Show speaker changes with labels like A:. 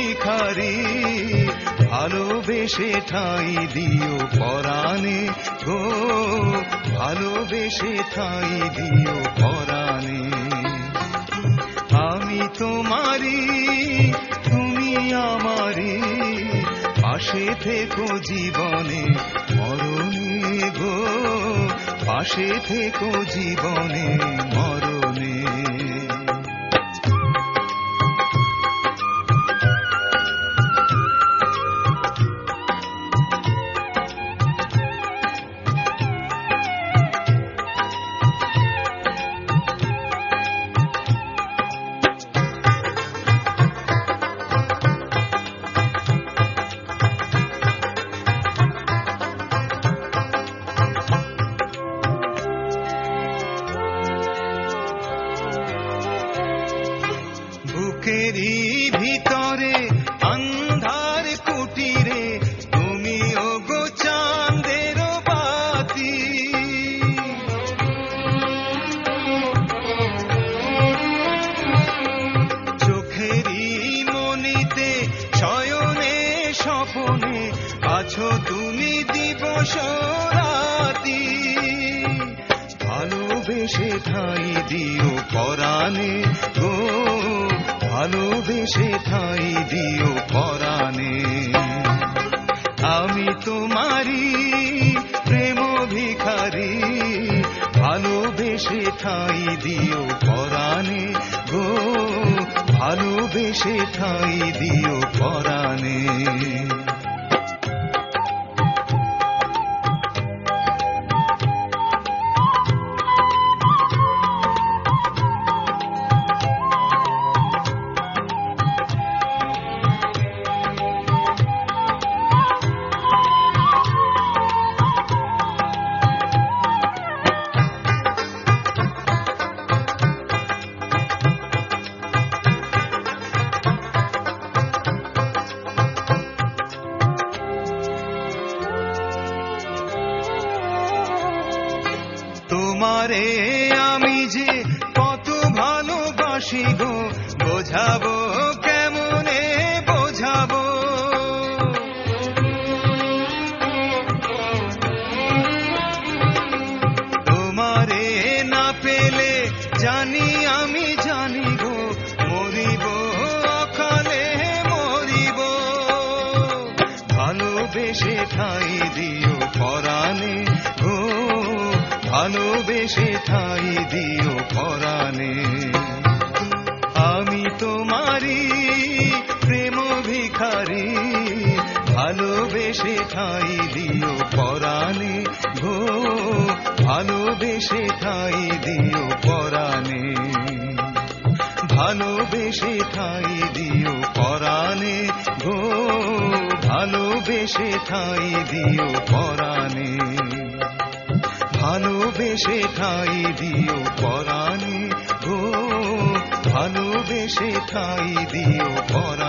A: ভিখারি, ভালোবেসে ঠাঁই দিও পরাণে গো, ভালোবেসে ঠাঁই দিও পরাণে। আমি তোমারি, তুমি আমারি, পাশে থেকো জীবনে মরণে গো, পাশে থেকো জীবনে মরণে। বুকেরই ভিতরে অন্ধার কুটিরে তুমি ওগো চাঁদের বাতি, চোখেরই মনিতে শয়নে স্বপনে আছো তুমি দিবস রাতি। ভালোবেসে ঠাঁই দিও পরাণে গো, ভালোবেসে ঠাঁই দিও পরাণে। আমি তোমারি প্রেম ভিখারি, ভালোবেসে ঠাঁই দিও পরাণে গো, ভালোবেসে ঠাঁই দিও পরাণে। তোমারে আমি যে কত ভালোবাসি গো, বোঝাবো কেমনে বোঝাবো। তোমারে না পেলে জানি আমি জানি গো, মরিব অকালে মরিব। ভালোবেসে ঠাঁই দিও পরাণে গো, ভালোবেসে ঠাঁই দিও পরাণে। আমি তোমারি প্রেম ভিখারি, ভালোবেসে ঠাঁই দিও পরাণে গো, ভালোবেসে ঠাঁই দিও পরাণে। ভালোবেসে ঠাঁই দিও পরাণে গো, ভালোবেসে ঠাঁই দিও পরাণে। ভালোবেসে ঠাঁই দিও পরাণে গো, ভালোবেসে ঠাঁই দিও পরাণে।